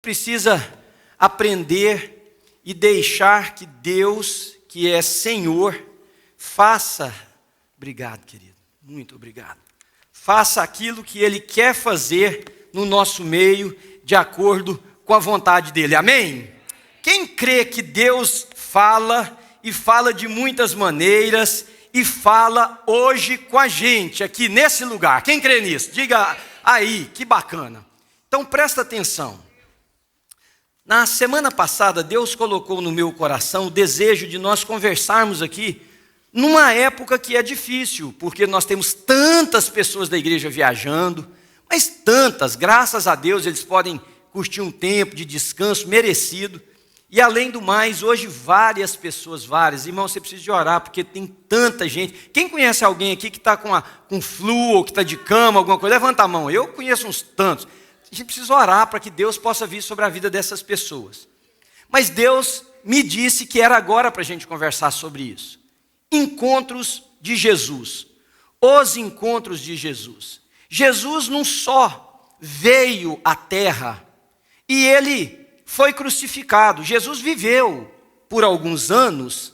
Precisa aprender e deixar que Deus, que é Senhor, faça, obrigado querido, muito obrigado, faça aquilo que Ele quer fazer no nosso meio, de acordo com a vontade dEle, amém? Quem crê que Deus fala, e fala de muitas maneiras, e fala hoje com a gente, aqui nesse lugar, quem crê nisso? Diga aí, que bacana. Então presta atenção. Na semana passada, Deus colocou no meu coração o desejo de nós conversarmos aqui numa época que é difícil, porque nós temos tantas pessoas da igreja viajando, mas tantas, graças a Deus, eles podem curtir um tempo de descanso merecido. E além do mais, hoje várias pessoas, irmão, você precisa de orar, porque tem tanta gente. Quem conhece alguém aqui que está com flu, ou que está de cama, alguma coisa? Levanta a mão, eu conheço uns tantos. A gente precisa orar para que Deus possa vir sobre a vida dessas pessoas. Mas Deus me disse que era agora para a gente conversar sobre isso. Encontros de Jesus. Os encontros de Jesus. Jesus não só veio à terra e Ele foi crucificado. Jesus viveu por alguns anos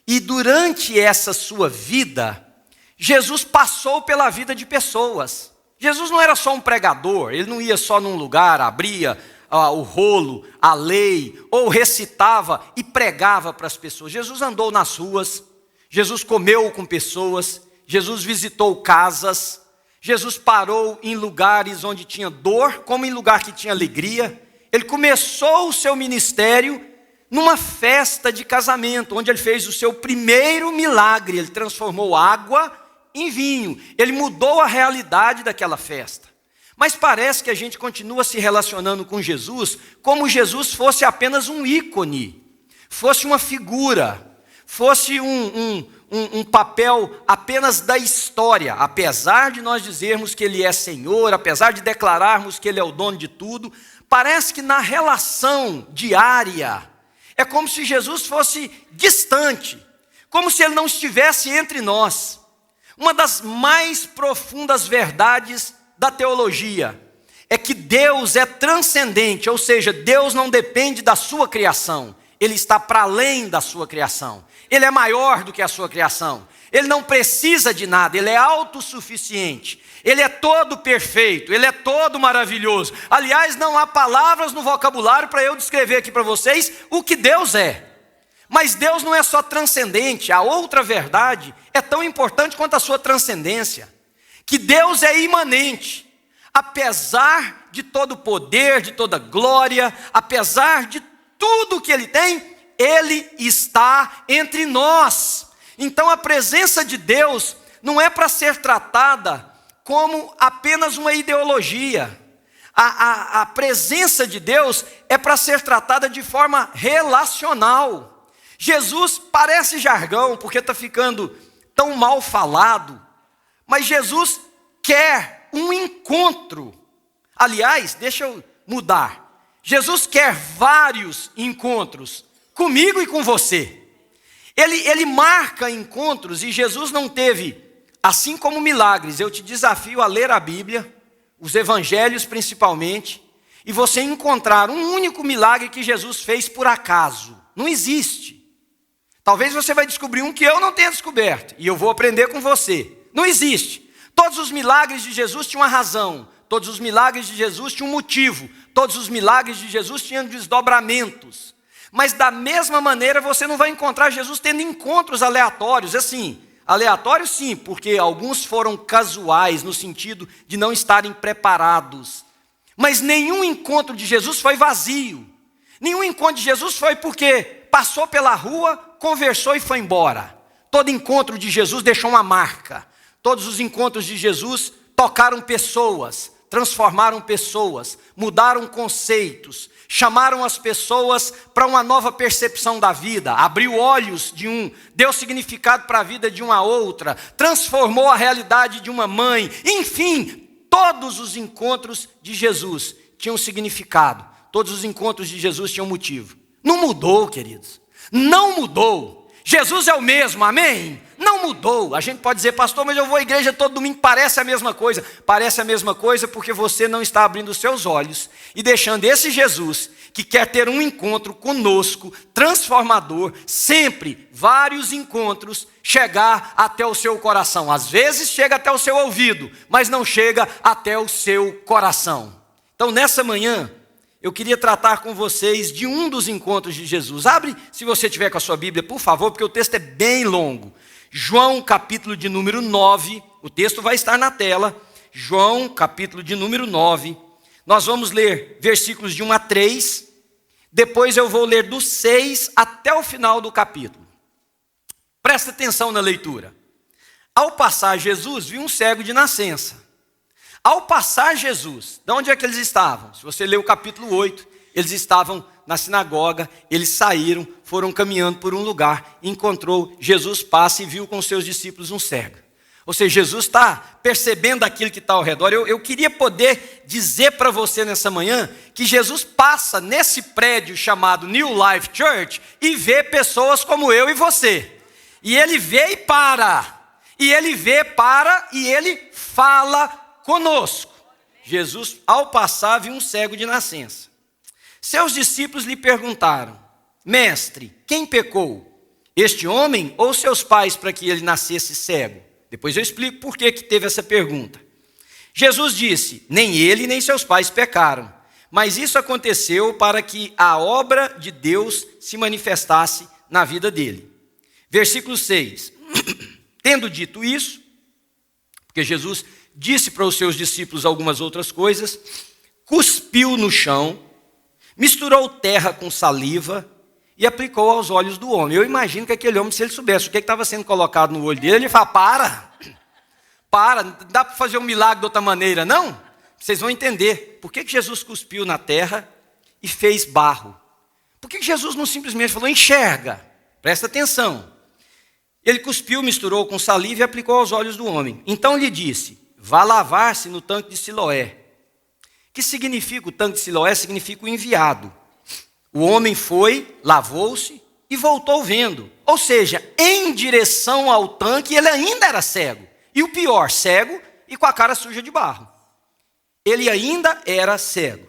e durante essa sua vida, Jesus passou pela vida de pessoas. Jesus não era só um pregador, Ele não ia só num lugar, abria o rolo, a lei, ou recitava e pregava para as pessoas. Jesus andou nas ruas, Jesus comeu com pessoas, Jesus visitou casas, Jesus parou em lugares onde tinha dor, como em lugar que tinha alegria. Ele começou o seu ministério numa festa de casamento, onde Ele fez o seu primeiro milagre. Ele transformou água em vinho. Ele mudou a realidade daquela festa. Mas parece que a gente continua se relacionando com Jesus como Jesus fosse apenas um ícone, fosse uma figura, fosse um papel apenas da história. Apesar de nós dizermos que Ele é Senhor, apesar de declararmos que Ele é o dono de tudo, parece que na relação diária é como se Jesus fosse distante, como se Ele não estivesse entre nós. Uma das mais profundas verdades da teologia é que Deus é transcendente, ou seja, Deus não depende da sua criação, Ele está para além da sua criação, Ele é maior do que a sua criação, Ele não precisa de nada, Ele é autossuficiente, Ele é todo perfeito, Ele é todo maravilhoso. Aliás, não há palavras no vocabulário para eu descrever aqui para vocês o que Deus é. Mas Deus não é só transcendente, a outra verdade é tão importante quanto a sua transcendência, que Deus é imanente, apesar de todo poder, de toda glória, apesar de tudo que Ele tem, Ele está entre nós. Então a presença de Deus não é para ser tratada como apenas uma ideologia. A presença de Deus é para ser tratada de forma relacional. Jesus parece jargão, porque está ficando tão mal falado, mas Jesus quer um encontro. Aliás, deixa eu mudar. Jesus quer vários encontros, comigo e com você. Ele marca encontros, e Jesus não teve, assim como milagres. Eu te desafio a ler a Bíblia, os evangelhos principalmente, e você encontrar um único milagre que Jesus fez por acaso. Não existe. Talvez você vai descobrir um que eu não tenha descoberto, e eu vou aprender com você. Não existe. Todos os milagres de Jesus tinham uma razão, todos os milagres de Jesus tinham um motivo, todos os milagres de Jesus tinham desdobramentos. Mas da mesma maneira você não vai encontrar Jesus tendo encontros aleatórios, assim, aleatórios sim, porque alguns foram casuais, no sentido de não estarem preparados. Mas nenhum encontro de Jesus foi vazio. Nenhum encontro de Jesus foi porque passou pela rua, conversou e foi embora. Todo encontro de Jesus deixou uma marca. Todos os encontros de Jesus tocaram pessoas, transformaram pessoas, mudaram conceitos, chamaram as pessoas para uma nova percepção da vida, abriu olhos de um, deu significado para a vida de uma outra, transformou a realidade de uma mãe. Enfim, todos os encontros de Jesus tinham significado, todos os encontros de Jesus tinham motivo. Não mudou, queridos, não mudou. Jesus é o mesmo, amém? Não não mudou. A gente pode dizer, pastor, mas eu vou à igreja todo domingo, parece a mesma coisa. Parece a mesma coisa porque você não está abrindo os seus olhos e deixando esse Jesus, que quer ter um encontro conosco, transformador, sempre, vários encontros, chegar até o seu coração. Às vezes chega até o seu ouvido, mas não chega até o seu coração. Então, nessa manhã, eu queria tratar com vocês de um dos encontros de Jesus. Abre, se você tiver com a sua Bíblia, por favor, porque o texto é bem longo. João, capítulo de número 9, o texto vai estar na tela. João, capítulo de número 9. Nós vamos ler versículos de 1 a 3. Depois eu vou ler do 6 até o final do capítulo. Presta atenção na leitura. Ao passar Jesus, viu um cego de nascença. Ao passar Jesus, de onde é que eles estavam? Se você ler o capítulo 8, eles estavam na sinagoga, eles saíram, foram caminhando por um lugar, encontrou, Jesus passa e viu com seus discípulos um cego. Ou seja, Jesus está percebendo aquilo que está ao redor. Eu queria poder dizer para você nessa manhã que Jesus passa nesse prédio chamado New Life Church e vê pessoas como eu e você. E ele vê e para. E ele vê, para e ele fala conosco. Jesus, ao passar, viu um cego de nascença. Seus discípulos lhe perguntaram: Mestre, quem pecou? Este homem ou seus pais para que ele nascesse cego? Depois eu explico por que teve essa pergunta. Jesus disse: nem ele nem seus pais pecaram, mas isso aconteceu para que a obra de Deus se manifestasse na vida dele. Versículo 6. Tendo dito isso, porque Jesus disse para os seus discípulos algumas outras coisas, cuspiu no chão, misturou terra com saliva e aplicou aos olhos do homem. Eu imagino que aquele homem, se ele soubesse o que estava sendo colocado no olho dele, ele fala: para, não dá para fazer um milagre de outra maneira, não? Vocês vão entender por que Jesus cuspiu na terra e fez barro. Por que Jesus não simplesmente falou: enxerga, presta atenção. Ele cuspiu, misturou com saliva e aplicou aos olhos do homem. Então lhe disse: vá lavar-se no tanque de Siloé. O que significa o tanque de Siloé? Significa o enviado. O homem foi, lavou-se e voltou vendo. Ou seja, em direção ao tanque, ele ainda era cego. E o pior, cego e com a cara suja de barro. Ele ainda era cego.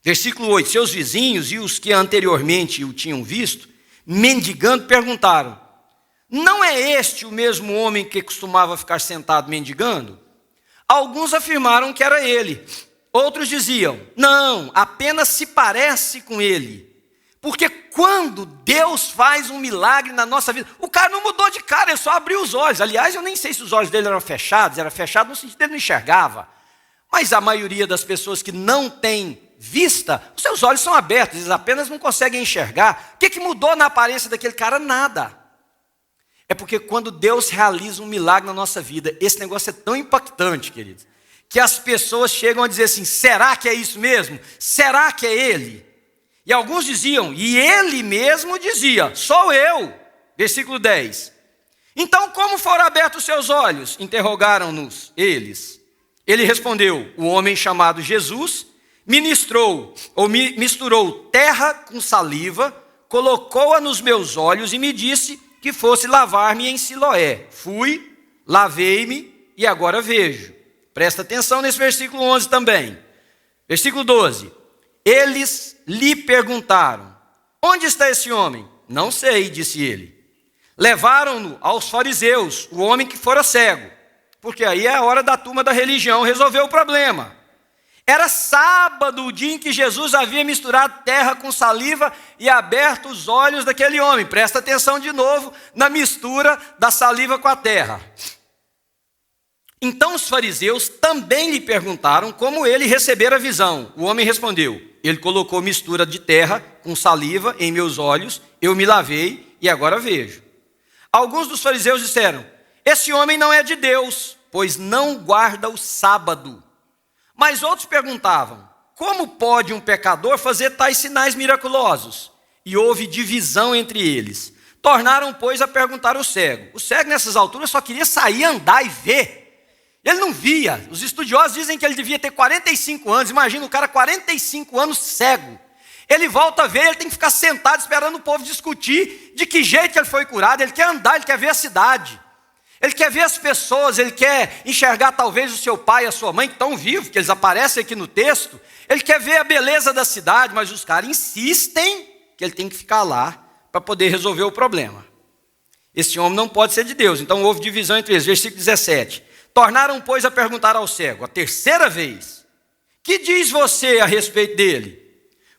Versículo 8. Seus vizinhos e os que anteriormente o tinham visto, mendigando, perguntaram: não é este o mesmo homem que costumava ficar sentado mendigando? Alguns afirmaram que era ele. Outros diziam: não, apenas se parece com ele. Porque quando Deus faz um milagre na nossa vida, o cara não mudou de cara, ele só abriu os olhos. Aliás, eu nem sei se os olhos dele eram fechados, era fechado no sentido de ele não enxergava. Mas a maioria das pessoas que não tem vista, os seus olhos são abertos, eles apenas não conseguem enxergar. O que mudou na aparência daquele cara? Nada. É porque quando Deus realiza um milagre na nossa vida, esse negócio é tão impactante, queridos, que as pessoas chegam a dizer assim: será que é isso mesmo? Será que é ele? E alguns diziam, e ele mesmo dizia: sou eu. Versículo 10. Então como foram abertos os seus olhos? Interrogaram-nos eles. Ele respondeu: o homem chamado Jesus misturou terra com saliva, colocou-a nos meus olhos e me disse que fosse lavar-me em Siloé. Fui, lavei-me e agora vejo. Presta atenção nesse versículo 11 também. Versículo 12. Eles lhe perguntaram: onde está esse homem? Não sei, disse ele. Levaram-no aos fariseus, o homem que fora cego, porque aí é a hora da turma da religião resolver o problema. Era sábado, o dia em que Jesus havia misturado terra com saliva e aberto os olhos daquele homem. Presta atenção de novo na mistura da saliva com a terra. Então os fariseus também lhe perguntaram como ele recebera a visão. O homem respondeu: ele colocou mistura de terra com saliva em meus olhos, eu me lavei e agora vejo. Alguns dos fariseus disseram: esse homem não é de Deus, pois não guarda o sábado. Mas outros perguntavam: como pode um pecador fazer tais sinais miraculosos? E houve divisão entre eles. Tornaram, pois, a perguntar ao cego. O cego, nessas alturas, só queria sair, andar e ver. Ele não via. Os estudiosos dizem que ele devia ter 45 anos. Imagina o cara 45 anos cego. Ele volta a ver, ele tem que ficar sentado esperando o povo discutir de que jeito ele foi curado. Ele quer andar, ele quer ver a cidade. Ele quer ver as pessoas, ele quer enxergar talvez o seu pai e a sua mãe que estão vivos, que eles aparecem aqui no texto. Ele quer ver a beleza da cidade, mas os caras insistem que ele tem que ficar lá para poder resolver o problema. Esse homem não pode ser de Deus. Então houve divisão entre eles. Versículo 17. Tornaram, pois, a perguntar ao cego, a terceira vez: que diz você a respeito dele?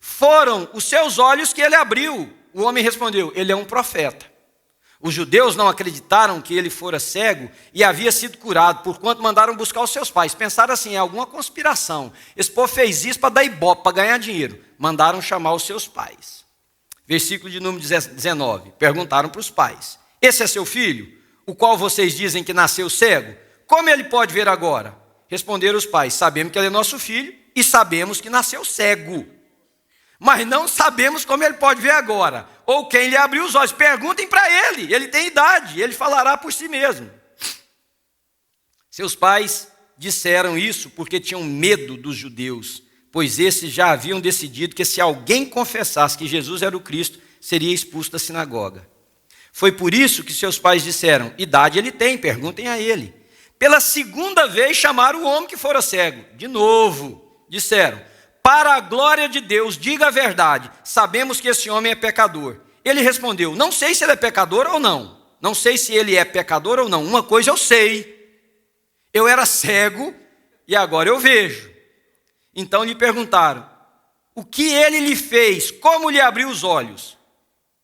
Foram os seus olhos que ele abriu. O homem respondeu: ele é um profeta. Os judeus não acreditaram que ele fora cego e havia sido curado, porquanto mandaram buscar os seus pais. Pensaram assim, é alguma conspiração. Esse povo fez isso para dar ibope, para ganhar dinheiro. Mandaram chamar os seus pais. Versículo de número 19. Perguntaram para os pais: esse é seu filho, o qual vocês dizem que nasceu cego? Como ele pode ver agora? Responderam os pais: sabemos que ele é nosso filho e sabemos que nasceu cego, mas não sabemos como ele pode ver agora, ou quem lhe abriu os olhos. Perguntem para ele, ele tem idade, ele falará por si mesmo. Seus pais disseram isso porque tinham medo dos judeus, pois esses já haviam decidido que se alguém confessasse que Jesus era o Cristo, seria expulso da sinagoga. Foi por isso que seus pais disseram: idade ele tem, perguntem a ele. Pela segunda vez chamaram o homem que fora cego. De novo, disseram: para a glória de Deus, diga a verdade, sabemos que esse homem é pecador. Ele respondeu: não sei se ele é pecador ou não. Não sei se ele é pecador ou não. Uma coisa eu sei: eu era cego e agora eu vejo. Então lhe perguntaram: o que ele lhe fez? Como lhe abriu os olhos?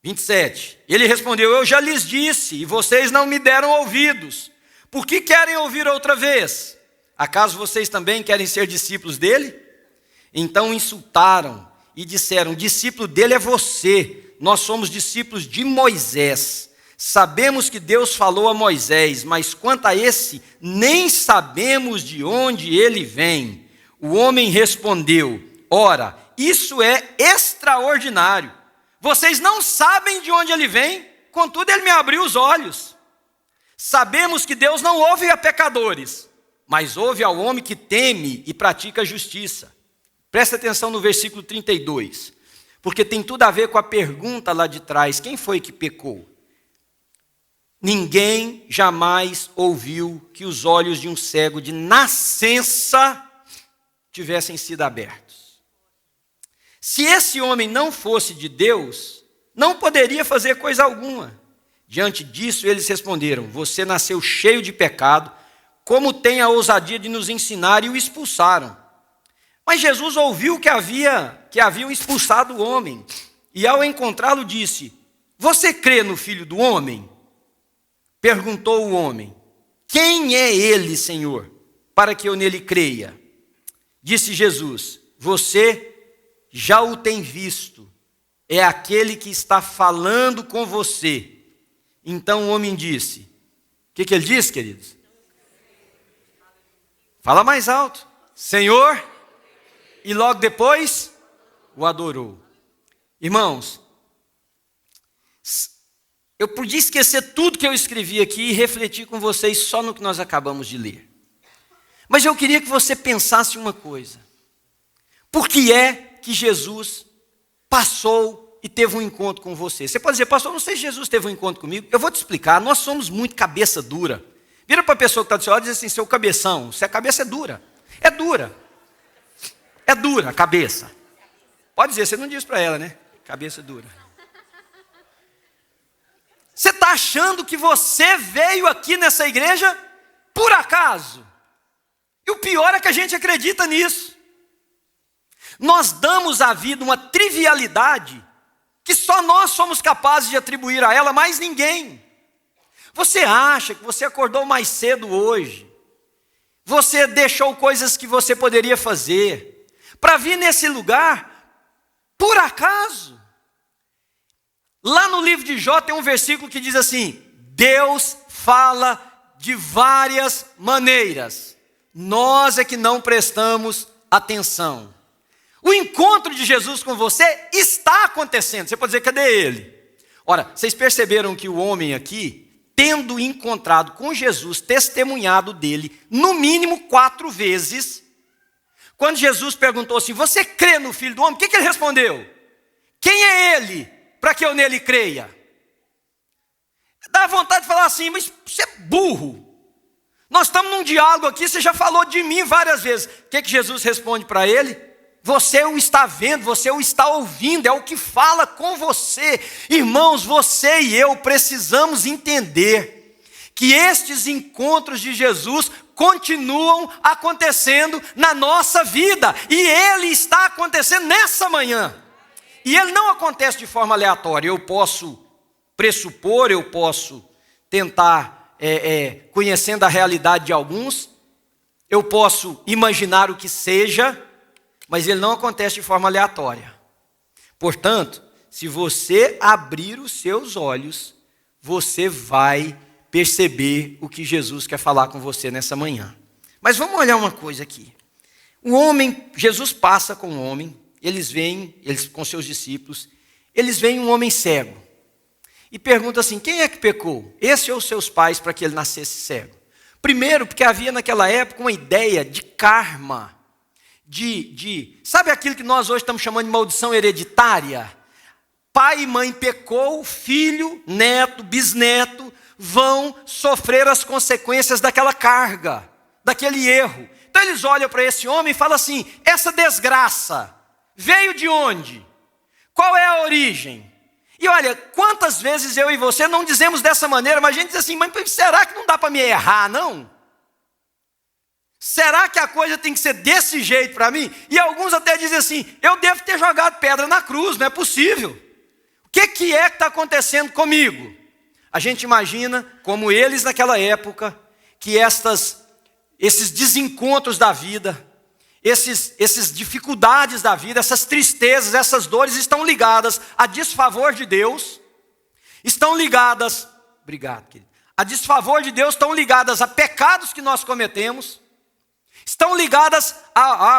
27. Ele respondeu: eu já lhes disse e vocês não me deram ouvidos. Por que querem ouvir outra vez? Acaso vocês também querem ser discípulos dele? Então insultaram e disseram: discípulo dele é você, nós somos discípulos de Moisés. Sabemos que Deus falou a Moisés, mas quanto a esse, nem sabemos de onde ele vem. O homem respondeu: ora, isso é extraordinário. Vocês não sabem de onde ele vem, contudo ele me abriu os olhos. Sabemos que Deus não ouve a pecadores, mas ouve ao homem que teme e pratica a justiça. Presta atenção no versículo 32, porque tem tudo a ver com a pergunta lá de trás: quem foi que pecou? Ninguém jamais ouviu que os olhos de um cego de nascença tivessem sido abertos. Se esse homem não fosse de Deus, não poderia fazer coisa alguma. Diante disso, eles responderam: você nasceu cheio de pecado, como tem a ousadia de nos ensinar? E o expulsaram. Mas Jesus ouviu que haviam expulsado o homem, e ao encontrá-lo disse: você crê no Filho do Homem? Perguntou o homem: quem é ele, Senhor, para que eu nele creia? Disse Jesus: você já o tem visto, é aquele que está falando com você. Então o homem disse: o que ele disse, queridos? Fala mais alto: Senhor. E logo depois o adorou. Irmãos, eu podia esquecer tudo que eu escrevi aqui e refletir com vocês só no que nós acabamos de ler. Mas eu queria que você pensasse uma coisa: por que é que Jesus passou e teve um encontro com você? Você pode dizer: pastor, não sei se Jesus teve um encontro comigo. Eu vou te explicar. Nós somos muito cabeça dura. Vira para a pessoa que está do seu lado e diz assim: seu cabeção, a cabeça é dura. É dura. É dura a cabeça. Pode dizer, você não diz para ela, né? Cabeça dura. Você está achando que você veio aqui nessa igreja por acaso? E o pior é que a gente acredita nisso. Nós damos à vida uma trivialidade que só nós somos capazes de atribuir a ela, mais ninguém. Você acha que você acordou mais cedo hoje, você deixou coisas que você poderia fazer para vir nesse lugar por acaso? Lá no livro de Jó tem um versículo que diz assim: Deus fala de várias maneiras, nós é que não prestamos atenção. O encontro de Jesus com você está acontecendo. Você pode dizer: cadê ele? Ora, vocês perceberam que o homem aqui, tendo encontrado com Jesus, testemunhado dele, no mínimo 4 vezes, quando Jesus perguntou assim: você crê no Filho do Homem? O que ele respondeu? Quem é ele para que eu nele creia? Dá vontade de falar assim, mas você é burro. Nós estamos num diálogo aqui, você já falou de mim várias vezes. O que Jesus responde para ele? Você o está vendo, você o está ouvindo, é o que fala com você. Irmãos, você e eu precisamos entender que estes encontros de Jesus continuam acontecendo na nossa vida. E ele está acontecendo nessa manhã. E ele não acontece de forma aleatória. Eu posso pressupor, eu posso tentar, conhecendo a realidade de alguns, eu posso imaginar o que seja, mas ele não acontece de forma aleatória. Portanto, se você abrir os seus olhos, você vai perceber o que Jesus quer falar com você nessa manhã. Mas vamos olhar uma coisa aqui. O homem, Jesus passa com o homem, eles com seus discípulos, eles veem um homem cego. E pergunta assim, quem é que pecou? Esse ou os seus pais para que ele nascesse cego? Primeiro, porque havia naquela época uma ideia de karma, sabe aquilo que nós hoje estamos chamando de maldição hereditária? Pai e mãe pecou, filho, neto, bisneto vão sofrer as consequências daquela carga, daquele erro. Então eles olham para esse homem e falam assim, essa desgraça veio de onde? Qual é a origem? E olha, quantas vezes eu e você não dizemos dessa maneira, mas a gente diz assim, mas será que não dá para me errar, não? Será que a coisa tem que ser desse jeito para mim? E alguns até dizem assim, eu devo ter jogado pedra na cruz, não é possível. O que é que está acontecendo comigo? A gente imagina, como eles naquela época, que esses desencontros da vida, essas dificuldades da vida, essas tristezas, essas dores estão ligadas a desfavor de Deus, estão ligadas, obrigado querido, a desfavor de Deus, estão ligadas a pecados que nós cometemos, estão ligadas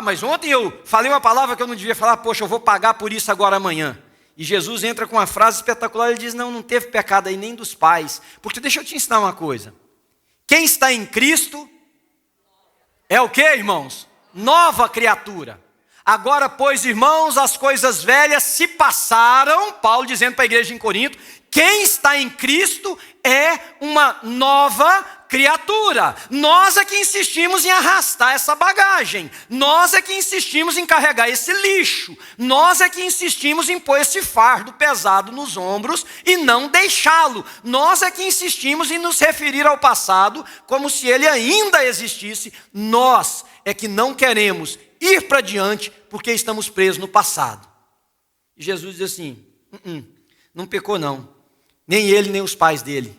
mas ontem eu falei uma palavra que eu não devia falar, poxa, eu vou pagar por isso agora amanhã. E Jesus entra com uma frase espetacular, ele diz, não teve pecado aí nem dos pais, porque deixa eu te ensinar uma coisa, quem está em Cristo é o que, irmãos? Nova criatura. Agora, pois, irmãos, as coisas velhas se passaram, Paulo dizendo para a igreja em Corinto, quem está em Cristo é uma nova criatura. Nós é que insistimos em arrastar essa bagagem, nós é que insistimos em carregar esse lixo, nós é que insistimos em pôr esse fardo pesado nos ombros e não deixá-lo, nós é que insistimos em nos referir ao passado como se ele ainda existisse, nós é que não queremos ir para diante porque estamos presos no passado. E Jesus diz assim, não pecou não, nem ele nem os pais dele.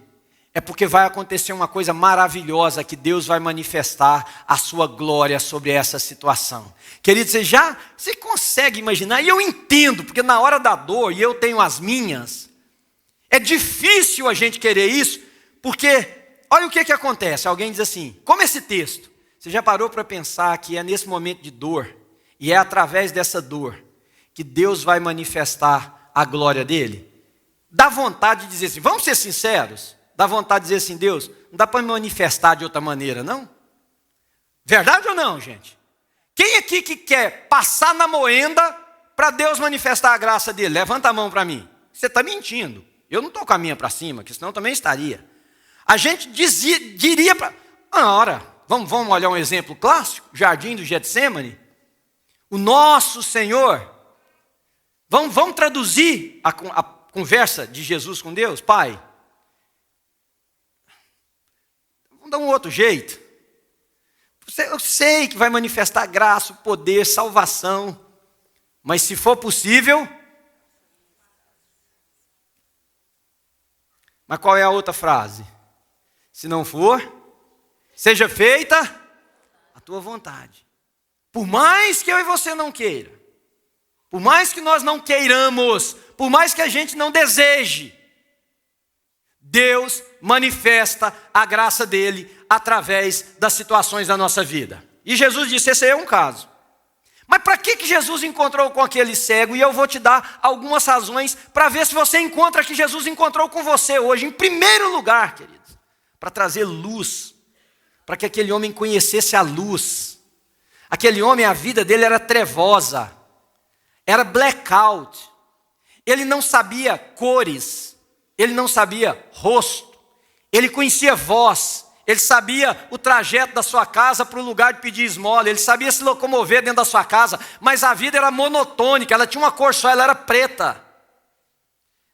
É porque vai acontecer uma coisa maravilhosa que Deus vai manifestar a sua glória sobre essa situação. Querido, você consegue imaginar? E eu entendo, porque na hora da dor, e eu tenho as minhas, é difícil a gente querer isso, porque olha o que acontece. Alguém diz assim, como esse texto, você já parou para pensar que é nesse momento de dor, e é através dessa dor, que Deus vai manifestar a glória dele? Dá vontade de dizer assim, vamos ser sinceros? Dá vontade de dizer assim, Deus, não dá para me manifestar de outra maneira, não? Verdade ou não, gente? Quem aqui que quer passar na moenda para Deus manifestar a graça dele? Levanta a mão para mim. Você está mentindo. Eu não estou com a minha para cima, que senão eu também estaria. A gente diria para... Ora, vamos olhar um exemplo clássico, Jardim do Getsemane. O nosso Senhor. Vamos traduzir a conversa de Jesus com Deus? Pai, dá um outro jeito. Eu sei que vai manifestar graça, poder, salvação, mas se for possível... Mas qual é a outra frase? Se não for, seja feita a tua vontade. Por mais que eu e você não queira, por mais que nós não queiramos, por mais que a gente não deseje, Deus manifesta a graça dele através das situações da nossa vida. E Jesus disse, esse aí é um caso. Mas para que Jesus encontrou com aquele cego? E eu vou te dar algumas razões para ver se você encontra que Jesus encontrou com você hoje. Em primeiro lugar, queridos, para trazer luz, para que aquele homem conhecesse a luz. Aquele homem, a vida dele era trevosa, era blackout. Ele não sabia cores, ele não sabia rosto, Ele conhecia voz, ele sabia o trajeto da sua casa para o lugar de pedir esmola, ele sabia se locomover dentro da sua casa, mas a vida era monotônica, ela tinha uma cor só, ela era preta.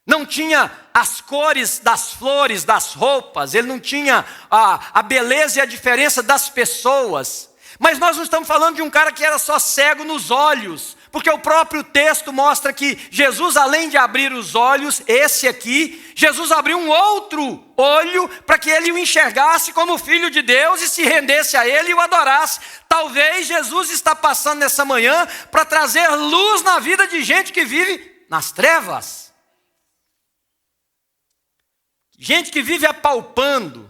Não tinha as cores das flores, das roupas, ele não tinha a beleza e a diferença das pessoas. Mas nós não estamos falando de um cara que era só cego nos olhos, porque o próprio texto mostra que Jesus, além de abrir os olhos, esse aqui, Jesus abriu um outro olho para que ele o enxergasse como filho de Deus e se rendesse a ele e o adorasse. Talvez Jesus está passando nessa manhã para trazer luz na vida de gente que vive nas trevas. Gente que vive apalpando.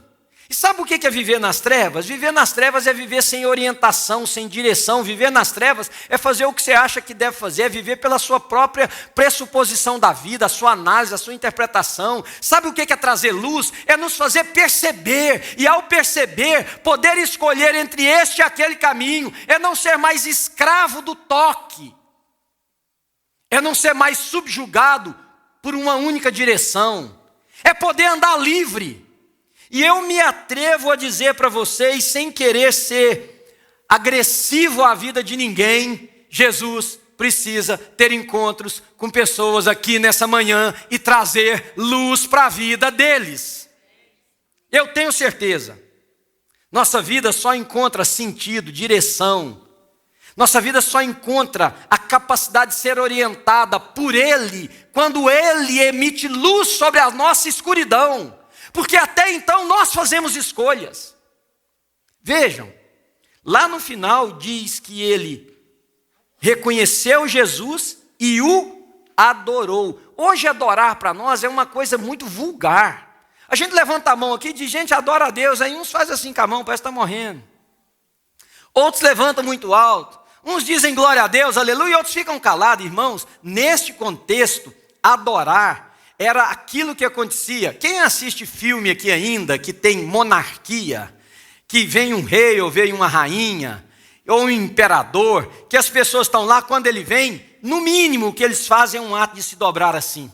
E sabe o que é viver nas trevas? Viver nas trevas é viver sem orientação, sem direção. Viver nas trevas é fazer o que você acha que deve fazer, é viver pela sua própria pressuposição da vida, a sua análise, a sua interpretação. Sabe o que é trazer luz? É nos fazer perceber, e ao perceber, poder escolher entre este e aquele caminho. É não ser mais escravo do toque. É não ser mais subjugado por uma única direção. É poder andar livre. E eu me atrevo a dizer para vocês, sem querer ser agressivo à vida de ninguém, Jesus precisa ter encontros com pessoas aqui nessa manhã e trazer luz para a vida deles. Eu tenho certeza, nossa vida só encontra sentido, direção. Nossa vida só encontra a capacidade de ser orientada por Ele, quando Ele emite luz sobre a nossa escuridão. Porque até então nós fazemos escolhas. Vejam, lá no final diz que ele reconheceu Jesus e o adorou. Hoje adorar para nós é uma coisa muito vulgar. A gente levanta a mão aqui e diz, gente, adora a Deus. Aí uns fazem assim com a mão, parece que está morrendo. Outros levantam muito alto. Uns dizem glória a Deus, aleluia, e outros ficam calados. Irmãos, neste contexto, adorar era aquilo que acontecia. Quem assiste filme aqui ainda, que tem monarquia, que vem um rei ou vem uma rainha, ou um imperador, que as pessoas estão lá, quando ele vem, no mínimo o que eles fazem é um ato de se dobrar assim.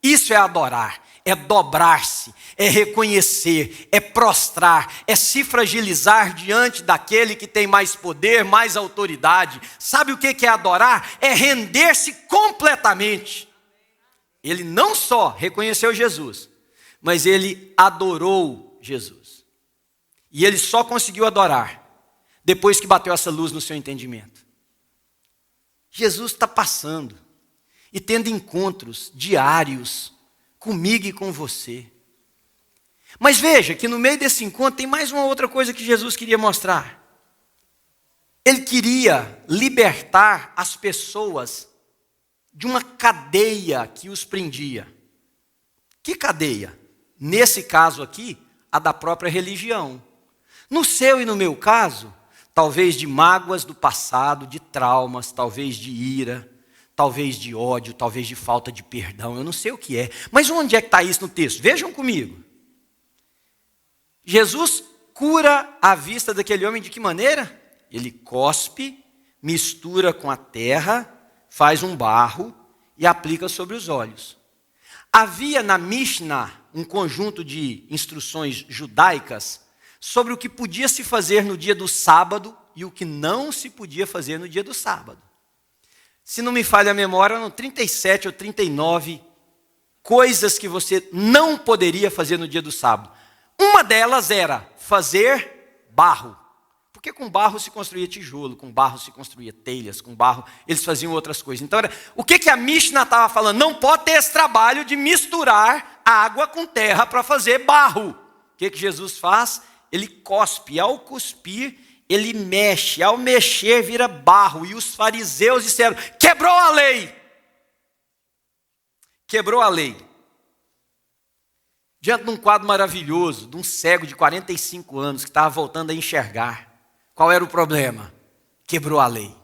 Isso é adorar, é dobrar-se, é reconhecer, é prostrar, é se fragilizar diante daquele que tem mais poder, mais autoridade. Sabe o que é adorar? É render-se completamente. Ele não só reconheceu Jesus, mas ele adorou Jesus. E ele só conseguiu adorar depois que bateu essa luz no seu entendimento. Jesus está passando e tendo encontros diários comigo e com você. Mas veja que no meio desse encontro tem mais uma outra coisa que Jesus queria mostrar. Ele queria libertar as pessoas de uma cadeia que os prendia. Que cadeia? Nesse caso aqui, a da própria religião. No seu e no meu caso, talvez de mágoas do passado, de traumas, talvez de ira, talvez de ódio, talvez de falta de perdão, eu não sei o que é. Mas onde é que está isso no texto? Vejam comigo. Jesus cura a vista daquele homem de que maneira? Ele cospe, mistura com a terra, faz um barro e aplica sobre os olhos. Havia na Mishnah um conjunto de instruções judaicas sobre o que podia se fazer no dia do sábado e o que não se podia fazer no dia do sábado. Se não me falha a memória, eram 37 ou 39 coisas que você não poderia fazer no dia do sábado. Uma delas era fazer barro. Porque com barro se construía tijolo, com barro se construía telhas, com barro eles faziam outras coisas. Então, o que a Mishnah estava falando? Não pode ter esse trabalho de misturar água com terra para fazer barro. O que Jesus faz? Ele cospe, e ao cuspir, ele mexe. Ao mexer, vira barro. E os fariseus disseram, quebrou a lei. Quebrou a lei. Diante de um quadro maravilhoso, de um cego de 45 anos, que estava voltando a enxergar. Qual era o problema? Quebrou a lei.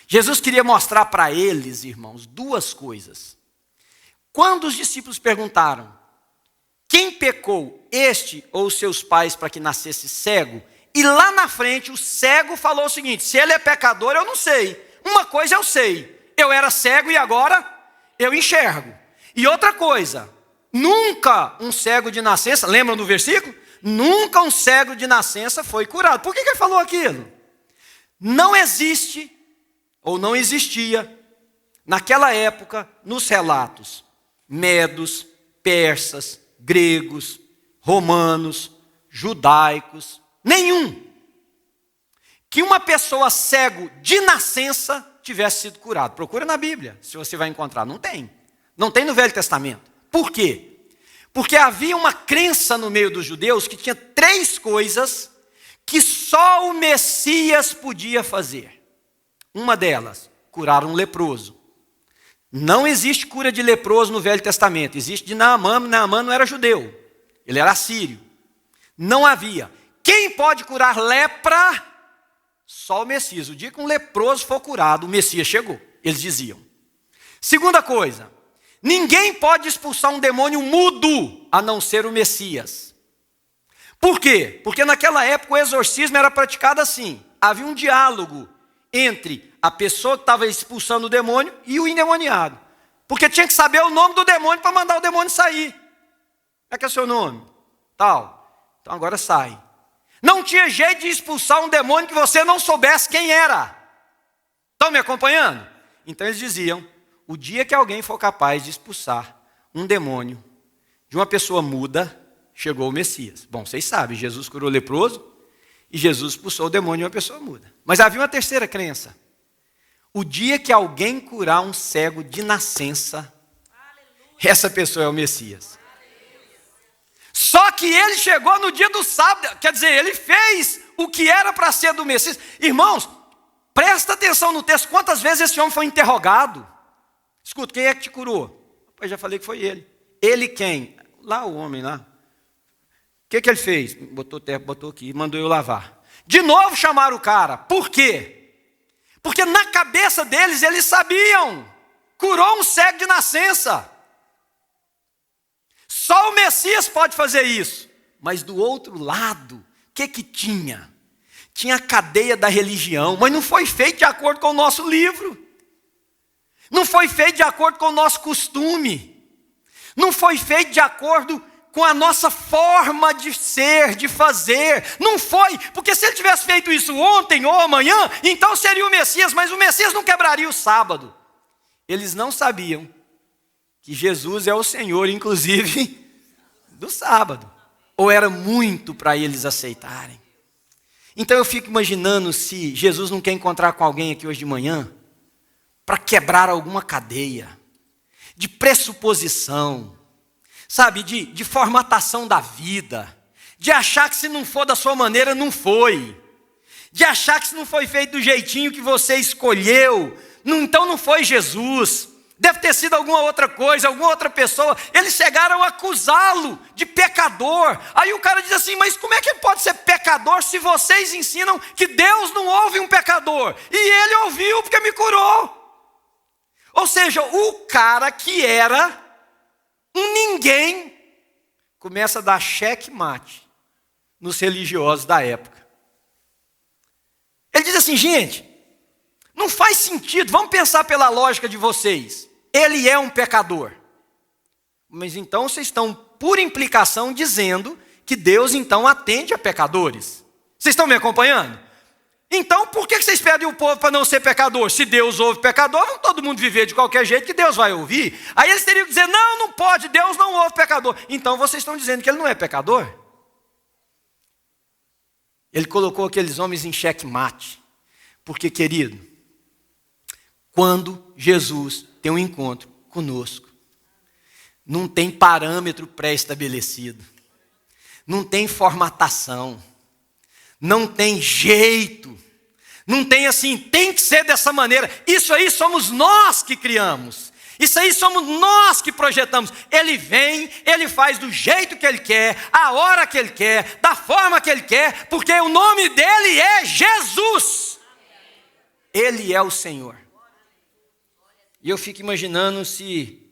Jesus queria mostrar para eles, irmãos, duas coisas. Quando os discípulos perguntaram, quem pecou, este ou seus pais, para que nascesse cego? E lá na frente o cego falou o seguinte, se ele é pecador eu não sei. Uma coisa eu sei, eu era cego e agora eu enxergo. E outra coisa, nunca um cego de nascença, lembram do versículo? nunca um cego de nascença foi curado. Por que ele falou aquilo? Não existe, ou não existia, naquela época, nos relatos, medos, persas, gregos, romanos, judaicos, nenhum, que uma pessoa cego de nascença tivesse sido curado. Procura na Bíblia, se você vai encontrar. Não tem. Não tem no Velho Testamento. Por quê? Porque havia uma crença no meio dos judeus que tinha 3 coisas que só o Messias podia fazer. Uma delas, curar um leproso. Não existe cura de leproso no Velho Testamento. Existe de Naamã. Naamã não era judeu. Ele era assírio. Não havia. Quem pode curar lepra? Só o Messias. O dia que um leproso for curado, o Messias chegou. Eles diziam. Segunda coisa. Ninguém pode expulsar um demônio mudo, a não ser o Messias. Por quê? Porque naquela época o exorcismo era praticado assim. Havia um diálogo entre a pessoa que estava expulsando o demônio e o endemoniado. Porque tinha que saber o nome do demônio para mandar o demônio sair. Como é que é o seu nome? Tal. Então agora sai. Não tinha jeito de expulsar um demônio que você não soubesse quem era. Estão me acompanhando? Então eles diziam, o dia que alguém for capaz de expulsar um demônio de uma pessoa muda, chegou o Messias. Bom, vocês sabem, Jesus curou o leproso e Jesus expulsou o demônio de uma pessoa muda. Mas havia uma terceira crença. O dia que alguém curar um cego de nascença, essa pessoa é o Messias. Só que ele chegou no dia do sábado, quer dizer, ele fez o que era para ser do Messias. Irmãos, presta atenção no texto, quantas vezes esse homem foi interrogado. Escuta, quem é que te curou? Eu já falei que foi ele. Ele quem? Lá o homem lá. O que ele fez? Botou terra, botou aqui, mandou eu lavar. De novo chamaram o cara. Por quê? Porque na cabeça deles, eles sabiam. Curou um cego de nascença. Só o Messias pode fazer isso. Mas do outro lado, o que tinha? Tinha a cadeia da religião, mas não foi feito de acordo com o nosso livro. Não foi feito de acordo com o nosso costume. Não foi feito de acordo com a nossa forma de ser, de fazer. Não foi, porque se ele tivesse feito isso ontem ou amanhã, então seria o Messias, mas o Messias não quebraria o sábado. Eles não sabiam que Jesus é o Senhor, inclusive, do sábado. Ou era muito para eles aceitarem. Então eu fico imaginando se Jesus não quer encontrar com alguém aqui hoje de manhã, para quebrar alguma cadeia de pressuposição, sabe, de formatação da vida, de achar que se não for da sua maneira, não foi, de achar que se não foi feito do jeitinho que você escolheu, então não foi Jesus, deve ter sido alguma outra coisa, alguma outra pessoa. Eles chegaram a acusá-lo de pecador. Aí o cara diz assim, mas como é que ele pode ser pecador se vocês ensinam que Deus não ouve um pecador? E ele ouviu porque me curou. Ou seja, o cara que era um ninguém começa a dar checkmate nos religiosos da época. Ele diz assim, gente, não faz sentido, vamos pensar pela lógica de vocês. Ele é um pecador. Mas então vocês estão, por implicação, dizendo que Deus então atende a pecadores. Vocês estão me acompanhando? Então, por que vocês pedem o povo para não ser pecador? Se Deus ouve pecador, não todo mundo viver de qualquer jeito que Deus vai ouvir. Aí eles teriam que dizer, não pode, Deus não ouve pecador. Então vocês estão dizendo que ele não é pecador? Ele colocou aqueles homens em xeque-mate. Porque, querido, quando Jesus tem um encontro conosco, não tem parâmetro pré-estabelecido, não tem formatação, não tem jeito, não tem assim, tem que ser dessa maneira. Isso aí somos nós que criamos. Isso aí somos nós que projetamos. Ele vem, ele faz do jeito que ele quer, a hora que ele quer, da forma que ele quer, porque o nome dele é Jesus. Ele é o Senhor. E eu fico imaginando se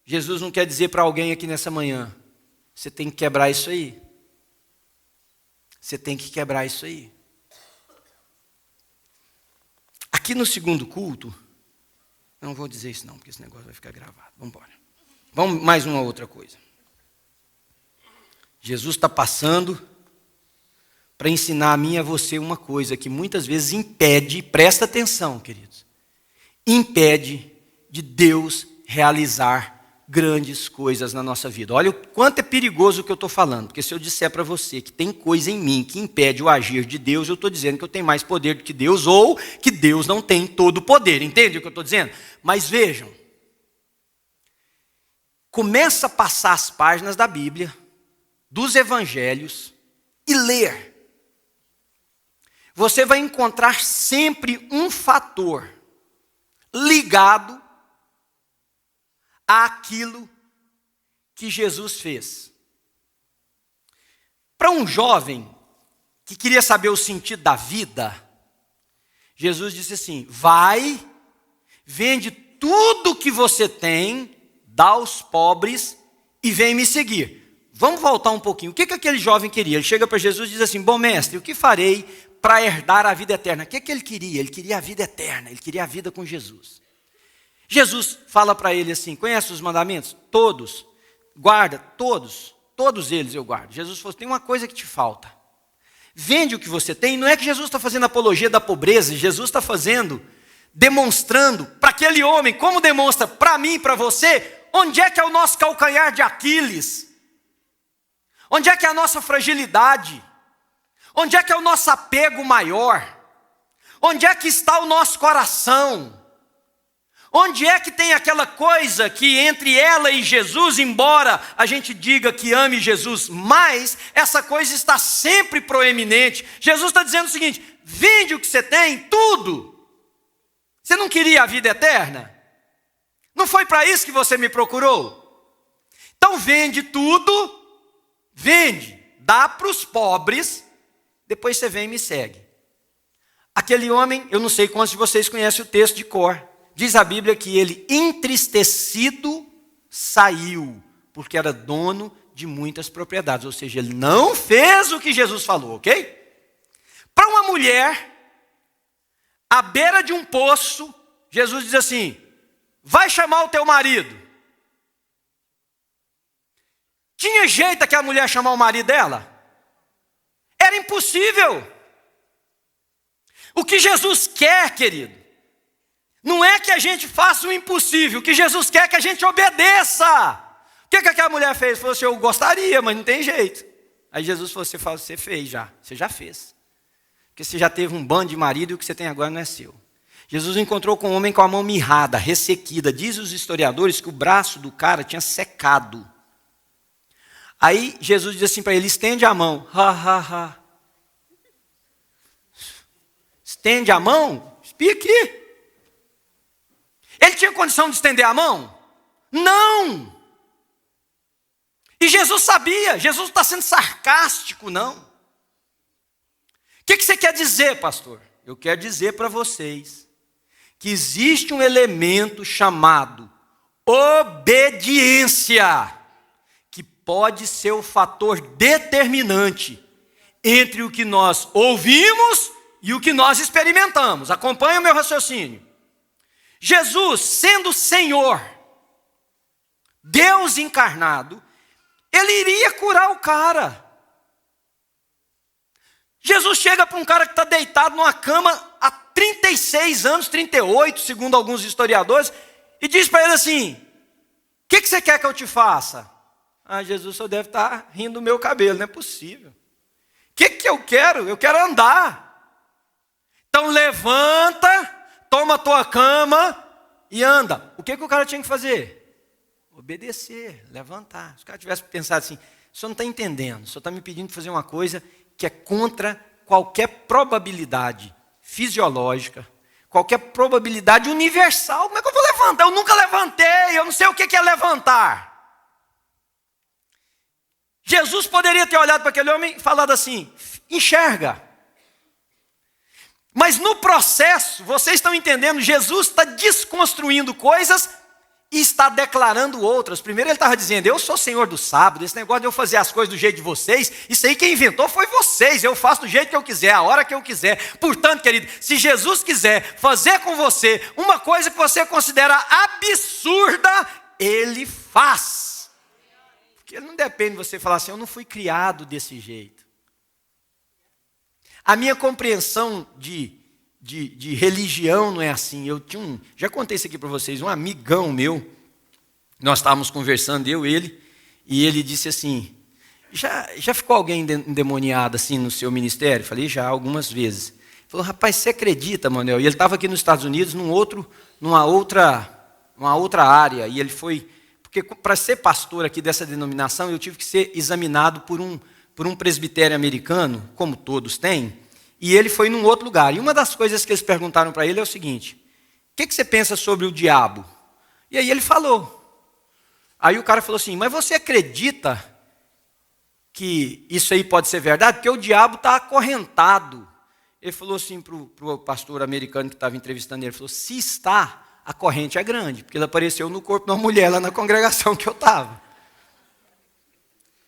Jesus não quer dizer para alguém aqui nessa manhã, você tem que quebrar isso aí. Você tem que quebrar isso aí. Aqui no segundo culto, eu não vou dizer isso não, porque esse negócio vai ficar gravado. Vamos embora. Vamos mais uma outra coisa. Jesus está passando para ensinar a mim e a você uma coisa que muitas vezes impede, presta atenção, queridos, impede de Deus realizar grandes coisas na nossa vida. Olha o quanto é perigoso o que eu estou falando, porque se eu disser para você que tem coisa em mim que impede o agir de Deus, eu estou dizendo que eu tenho mais poder do que Deus, ou que Deus não tem todo o poder, entende o que eu estou dizendo? Mas vejam, começa a passar as páginas da Bíblia, dos Evangelhos, e ler. Você vai encontrar sempre um fator ligado àquilo que Jesus fez. Para um jovem que queria saber o sentido da vida, Jesus disse assim: vai, vende tudo que você tem, dá aos pobres e vem me seguir. Vamos voltar um pouquinho. O que aquele jovem queria? Ele chega para Jesus e diz assim: bom mestre, o que farei para herdar a vida eterna? O que ele queria? Ele queria a vida eterna, ele queria a vida com Jesus. Jesus fala para ele assim: conhece os mandamentos? Todos. Guarda, todos eles eu guardo. Jesus falou: tem uma coisa que te falta. Vende o que você tem. Não é que Jesus está fazendo apologia da pobreza, Jesus está demonstrando para aquele homem, como demonstra para mim e para você, onde é que é o nosso calcanhar de Aquiles, onde é que é a nossa fragilidade, onde é que é o nosso apego maior, onde é que está o nosso coração, onde é que tem aquela coisa que entre ela e Jesus, embora a gente diga que ame Jesus, mas essa coisa está sempre proeminente. Jesus está dizendo o seguinte: vende o que você tem, tudo. Você não queria a vida eterna? Não foi para isso que você me procurou? Então vende tudo, vende, dá para os pobres, depois você vem e me segue. Aquele homem, eu não sei quantos de vocês conhecem o texto de cor. Diz a Bíblia que ele, entristecido, saiu, porque era dono de muitas propriedades. Ou seja, ele não fez o que Jesus falou, ok? Para uma mulher, à beira de um poço, Jesus diz assim: vai chamar o teu marido. Tinha jeito aquela mulher chamar o marido dela? Era impossível. O que Jesus quer, querido, não é que a gente faça o impossível. O que Jesus quer é que a gente obedeça. O que aquela mulher fez? Falou assim: eu gostaria, mas não tem jeito. Aí Jesus falou: você fez já, você já fez. Porque você já teve um bando de marido e o que você tem agora não é seu. Jesus encontrou com um homem com a mão mirrada, ressequida. Diz os historiadores que o braço do cara tinha secado. Aí Jesus diz assim para ele: estende a mão. Estende a mão? Espia aqui. Ele tinha condição de estender a mão? Não. E Jesus sabia. Jesus não está sendo sarcástico, não. O que você quer dizer, pastor? Eu quero dizer para vocês que existe um elemento chamado obediência, que pode ser o fator determinante entre o que nós ouvimos e o que nós experimentamos. Acompanha o meu raciocínio. Jesus, sendo Senhor, Deus encarnado, ele iria curar o cara. Jesus chega para um cara que está deitado numa cama há 36 anos, 38, segundo alguns historiadores, e diz para ele assim: o que você quer que eu te faça? Ah, Jesus, só deve estar rindo do meu cabelo, não é possível. O que eu quero? Eu quero andar. Então levanta, toma a tua cama e anda. O que o cara tinha que fazer? Obedecer, levantar. Se o cara tivesse pensado assim: o senhor não está entendendo, o senhor está me pedindo para fazer uma coisa que é contra qualquer probabilidade fisiológica, qualquer probabilidade universal. Como é que eu vou levantar? Eu nunca levantei, eu não sei o que é levantar. Jesus poderia ter olhado para aquele homem e falado assim: enxerga. Mas no processo, vocês estão entendendo, Jesus está desconstruindo coisas e está declarando outras. Primeiro ele estava dizendo: eu sou Senhor do sábado, esse negócio de eu fazer as coisas do jeito de vocês, isso aí quem inventou foi vocês, eu faço do jeito que eu quiser, a hora que eu quiser. Portanto, querido, se Jesus quiser fazer com você uma coisa que você considera absurda, ele faz. Porque não depende de você falar assim, eu não fui criado desse jeito. A minha compreensão de religião não é assim. Eu tinha já contei isso aqui para vocês, um amigão meu, nós estávamos conversando, ele, e ele disse assim, já ficou alguém endemoniado assim no seu ministério? Eu falei, já, algumas vezes. Ele falou, rapaz, você acredita, Manuel? E ele estava aqui nos Estados Unidos, numa outra área, e ele foi, porque para ser pastor aqui dessa denominação, eu tive que ser examinado por um presbitério americano, como todos têm, e ele foi num outro lugar. E uma das coisas que eles perguntaram para ele é o seguinte, o que você pensa sobre o diabo? E aí ele falou. Aí o cara falou assim, mas você acredita que isso aí pode ser verdade? Porque o diabo está acorrentado. Ele falou assim para o pastor americano que estava entrevistando ele, falou, se está, a corrente é grande, porque ele apareceu no corpo de uma mulher lá na congregação que eu estava.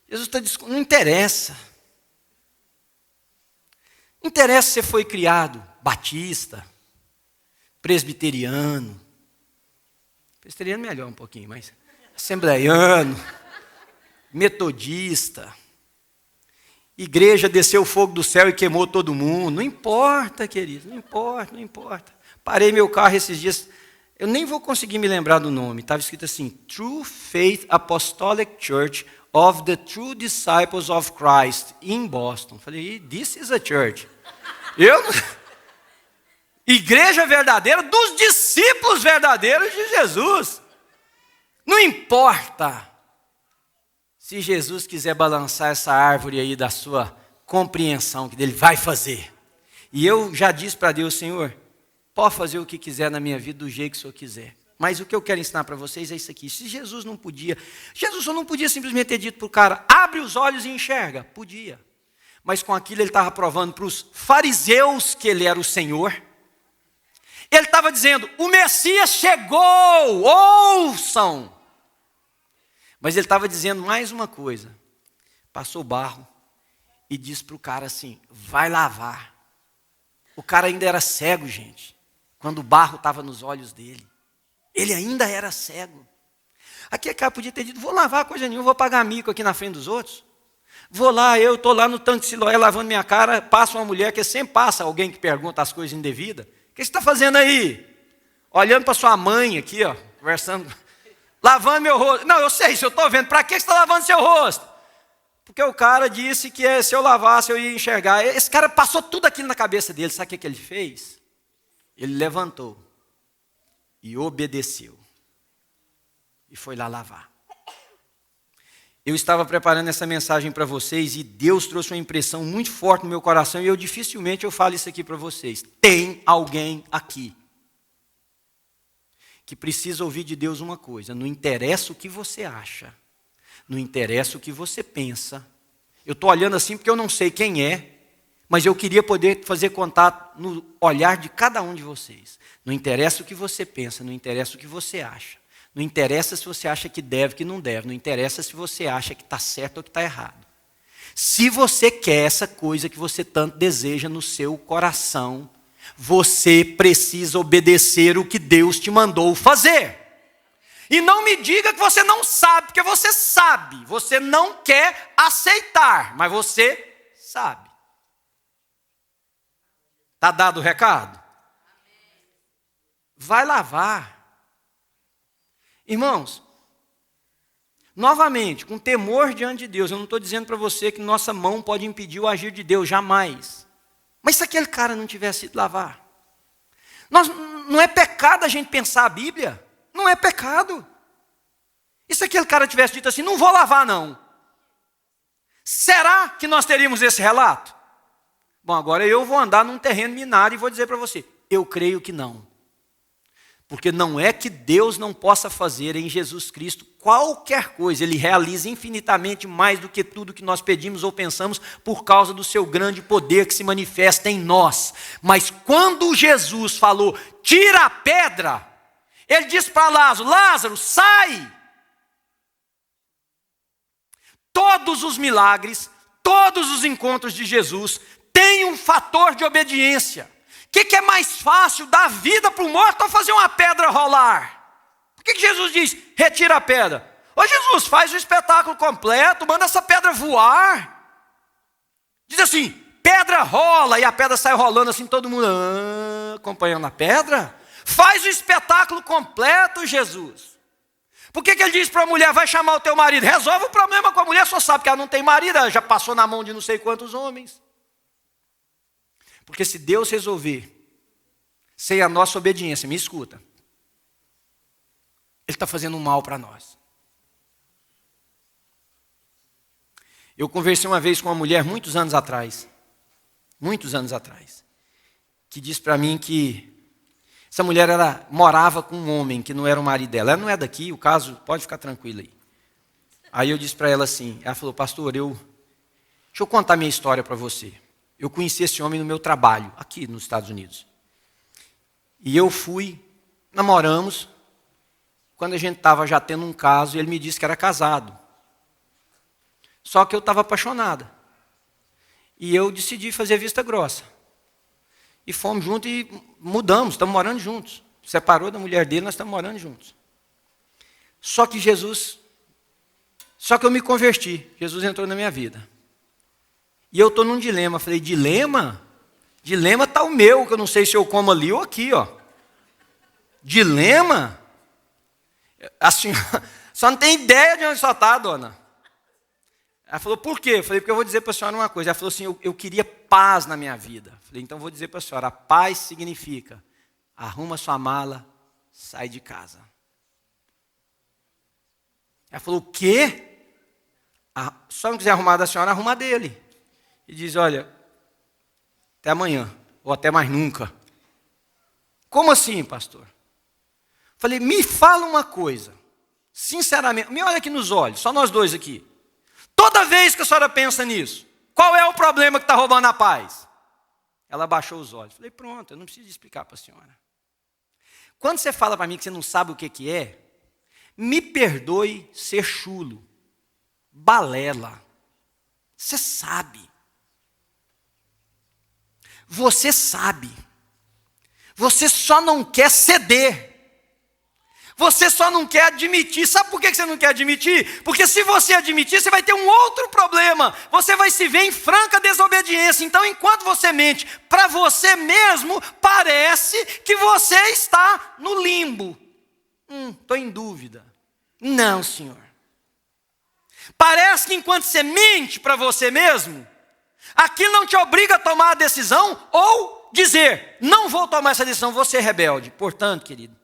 Jesus está dizendo, não interessa. Não interessa se você foi criado batista, presbiteriano. Presbiteriano melhor um pouquinho, mas assembleiano, metodista. Igreja desceu o fogo do céu e queimou todo mundo. Não importa, querido, não importa. Parei meu carro esses dias, eu nem vou conseguir me lembrar do nome. Estava escrito assim, True Faith Apostolic Church of the True Disciples of Christ, em Boston. Falei, this is a church. Igreja verdadeira dos discípulos verdadeiros de Jesus. Não importa se Jesus quiser balançar essa árvore aí da sua compreensão, que ele vai fazer. E eu já disse para Deus, Senhor, pode fazer o que quiser na minha vida do jeito que o Senhor quiser. Mas o que eu quero ensinar para vocês é isso aqui. Se Jesus não podia, Jesus só não podia simplesmente ter dito para o cara, abre os olhos e enxerga. Podia. Mas com aquilo ele estava provando para os fariseus que ele era o Senhor. Ele estava dizendo, o Messias chegou, ouçam. Mas ele estava dizendo mais uma coisa. Passou barro e disse para o cara assim, vai lavar. O cara ainda era cego, gente, quando o barro estava nos olhos dele. Ele ainda era cego. Aquele cara podia ter dito, vou lavar coisa nenhuma, vou pagar mico aqui na frente dos outros. Vou lá, eu estou lá no tanque de Siloé lavando minha cara, passa uma mulher, que sempre passa alguém que pergunta as coisas indevidas. O que você está fazendo aí? Olhando para sua mãe aqui, ó, conversando, lavando meu rosto. Não, eu sei, isso eu estou vendo. Para que você está lavando seu rosto? Porque o cara disse que se eu lavasse eu ia enxergar. Esse cara passou tudo aquilo na cabeça dele. Sabe o que ele fez? Ele levantou e obedeceu. E foi lá lavar. Eu estava preparando essa mensagem para vocês e Deus trouxe uma impressão muito forte no meu coração e dificilmente eu falo isso aqui para vocês. Tem alguém aqui que precisa ouvir de Deus uma coisa. Não interessa o que você acha. Não interessa o que você pensa. Eu estou olhando assim porque eu não sei quem é, mas eu queria poder fazer contato no olhar de cada um de vocês. Não interessa o que você pensa, não interessa o que você acha. Não interessa se você acha que deve, que não deve. Não interessa se você acha que está certo ou que está errado. Se você quer essa coisa que você tanto deseja no seu coração, você precisa obedecer o que Deus te mandou fazer. E não me diga que você não sabe, porque você sabe. Você não quer aceitar, mas você sabe. Está dado o recado? Vai lavar. Irmãos, novamente, com temor diante de Deus, eu não estou dizendo para você que nossa mão pode impedir o agir de Deus, jamais. Mas se aquele cara não tivesse ido lavar, não é pecado a gente pensar a Bíblia, não é pecado. E se aquele cara tivesse dito assim, não vou lavar não, será que nós teríamos esse relato? Bom, agora eu vou andar num terreno minado e vou dizer para você, eu creio que não. Porque não é que Deus não possa fazer em Jesus Cristo qualquer coisa. Ele realiza infinitamente mais do que tudo que nós pedimos ou pensamos por causa do seu grande poder que se manifesta em nós. Mas quando Jesus falou, tira a pedra, ele disse para Lázaro, Lázaro, sai! Todos os milagres, todos os encontros de Jesus têm um fator de obediência. O que é mais fácil, dar vida para o morto ou fazer uma pedra rolar? Por que Jesus diz, retira a pedra? Ô Jesus, faz o espetáculo completo, manda essa pedra voar. Diz assim, pedra rola, e a pedra sai rolando assim, todo mundo acompanhando a pedra. Faz o espetáculo completo, Jesus. Por que ele diz para a mulher, vai chamar o teu marido? Resolve o problema com a mulher, só sabe que ela não tem marido, ela já passou na mão de não sei quantos homens. Porque se Deus resolver, sem a nossa obediência, me escuta, Ele está fazendo um mal para nós. Eu conversei uma vez com uma mulher, muitos anos atrás, que disse para mim que essa mulher morava com um homem que não era o marido dela. Ela não é daqui, o caso, pode ficar tranquila aí. Aí eu disse para ela assim, ela falou, pastor, deixa eu contar minha história para você. Eu conheci esse homem no meu trabalho, aqui nos Estados Unidos. E eu namoramos, quando a gente estava já tendo um caso, ele me disse que era casado. Só que eu estava apaixonada. E eu decidi fazer vista grossa. E fomos juntos e mudamos, estamos morando juntos. Separou da mulher dele, nós estamos morando juntos. Só que eu me converti. Jesus entrou na minha vida. E eu estou num dilema. Falei, dilema? Dilema está o meu, que eu não sei se eu como ali ou aqui, ó. Dilema? A senhora só não tem ideia de onde só está, dona. Ela falou, por quê? Eu falei, porque eu vou dizer para a senhora uma coisa. Ela falou assim, eu queria paz na minha vida. Eu falei, então eu vou dizer para a senhora, a paz significa, arruma sua mala, sai de casa. Ela falou, o quê? Se só não quiser arrumar da senhora, arruma dele. E diz, olha, até amanhã, ou até mais nunca. Como assim, pastor? Eu falei, me fala uma coisa, sinceramente, me olha aqui nos olhos, só nós dois aqui. Toda vez que a senhora pensa nisso, qual é o problema que está roubando a paz? Ela baixou os olhos. Falei, pronto, eu não preciso explicar para a senhora. Quando você fala para mim que você não sabe o que é, me perdoe ser chulo, balela. Você sabe. Você sabe. Você só não quer ceder. Você só não quer admitir. Sabe por que você não quer admitir? Porque se você admitir, você vai ter um outro problema. Você vai se ver em franca desobediência. Então, enquanto você mente para você mesmo, parece que você está no limbo. Estou em dúvida. Não, senhor. Parece que enquanto você mente para você mesmo, aquilo não te obriga a tomar a decisão ou dizer, não vou tomar essa decisão, vou ser rebelde. Portanto, querido,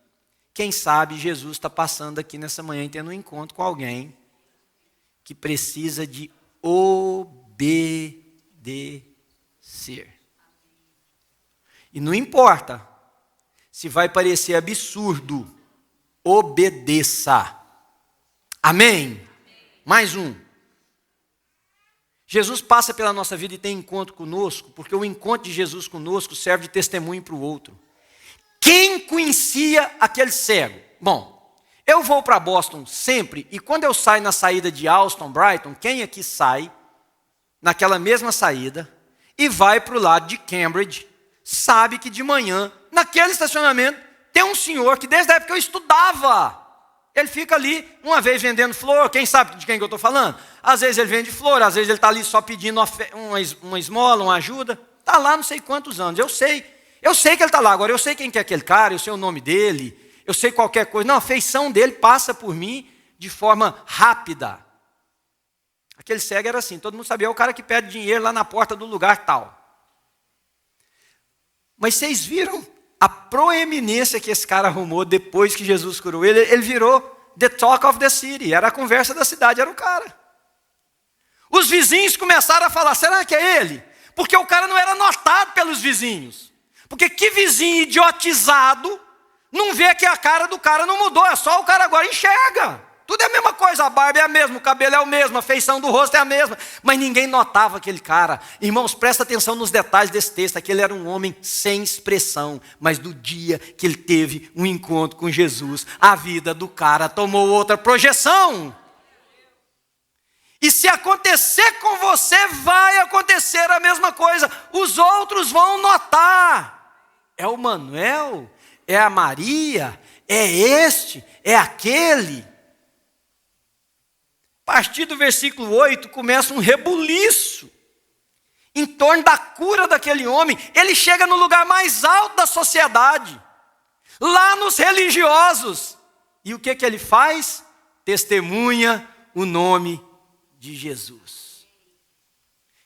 quem sabe Jesus está passando aqui nessa manhã e tendo um encontro com alguém que precisa de obedecer. E não importa se vai parecer absurdo, obedeça. Amém? Mais um. Jesus passa pela nossa vida e tem encontro conosco, porque o encontro de Jesus conosco serve de testemunho para o outro. Quem conhecia aquele cego? Bom, eu vou para Boston sempre, e quando eu saio na saída de Alston, Brighton, quem aqui sai naquela mesma saída e vai para o lado de Cambridge, sabe que de manhã, naquele estacionamento, tem um senhor que desde a época que eu estudava, ele fica ali, uma vez vendendo flor, quem sabe de quem que eu estou falando? Às vezes ele vende flor, às vezes ele está ali só pedindo uma esmola, uma ajuda, está lá não sei quantos anos, eu sei que ele está lá, agora eu sei quem que é aquele cara, eu sei o nome dele, eu sei qualquer coisa. Não, a feição dele passa por mim de forma rápida. Aquele cego era assim, todo mundo sabia, é o cara que pede dinheiro lá na porta do lugar tal. Mas vocês viram a proeminência que esse cara arrumou depois que Jesus curou ele? Ele virou the talk of the city, era a conversa da cidade, era o cara. Os vizinhos começaram a falar, será que é ele? Porque o cara não era notado pelos vizinhos. Porque que vizinho idiotizado não vê que a cara do cara não mudou, é só o cara agora enxerga. Tudo é a mesma coisa, a barba é a mesma, o cabelo é o mesmo, a feição do rosto é a mesma. Mas ninguém notava aquele cara. Irmãos, presta atenção nos detalhes desse texto. Aquele era um homem sem expressão. Mas do dia que ele teve um encontro com Jesus, a vida do cara tomou outra projeção. E se acontecer com você, vai acontecer a mesma coisa. Os outros vão notar. É o Manuel? É a Maria? É este? É aquele? A partir do versículo 8, começa um rebuliço em torno da cura daquele homem. Ele chega no lugar mais alto da sociedade, lá nos religiosos. E o que ele faz? Testemunha o nome de Jesus.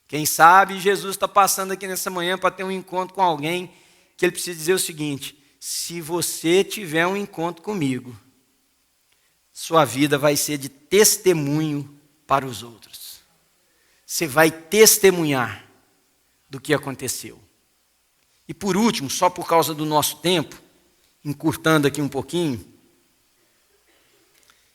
Quem sabe Jesus está passando aqui nessa manhã para ter um encontro com alguém que ele precisa dizer o seguinte: se você tiver um encontro comigo, sua vida vai ser de testemunho para os outros. Você vai testemunhar do que aconteceu. E por último, só por causa do nosso tempo, encurtando aqui um pouquinho,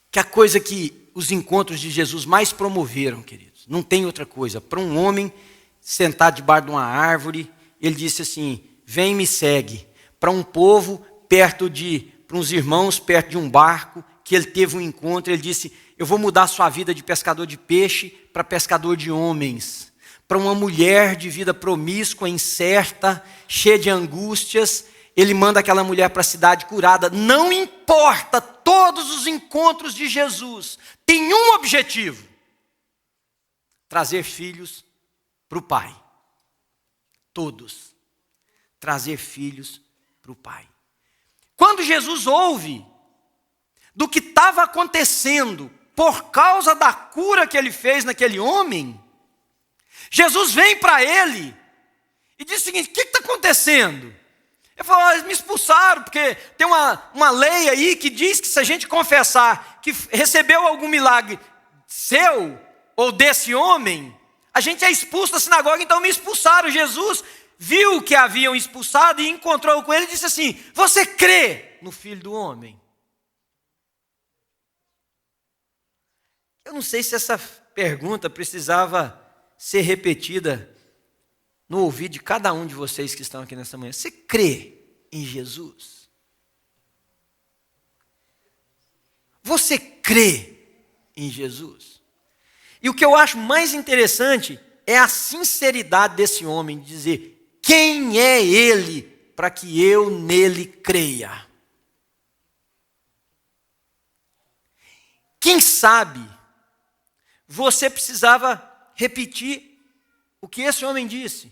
que a coisa que os encontros de Jesus mais promoveram, queridos, não tem outra coisa. Para um homem sentado debaixo de uma árvore, ele disse assim: vem e me segue. Para um povo para uns irmãos perto de um barco, que ele teve um encontro, ele disse: eu vou mudar a sua vida de pescador de peixe para pescador de homens. Para uma mulher de vida promíscua, incerta, cheia de angústias, ele manda aquela mulher para a cidade curada. Não importa, todos os encontros de Jesus têm um objetivo: trazer filhos para o Pai. Todos. Trazer filhos para o Pai. Quando Jesus ouve do que estava acontecendo por causa da cura que ele fez naquele homem, Jesus vem para ele e diz o seguinte: o que está acontecendo? Ele falou: eles me expulsaram, porque tem uma lei aí que diz que se a gente confessar que recebeu algum milagre seu ou desse homem, a gente é expulso da sinagoga, então me expulsaram. Jesus viu que haviam expulsado e encontrou com ele e disse assim: você crê no Filho do Homem? Eu não sei se essa pergunta precisava ser repetida no ouvido de cada um de vocês que estão aqui nessa manhã. Você crê em Jesus? Você crê em Jesus? E o que eu acho mais interessante é a sinceridade desse homem de dizer: quem é ele para que eu nele creia? Quem sabe você precisava repetir o que esse homem disse.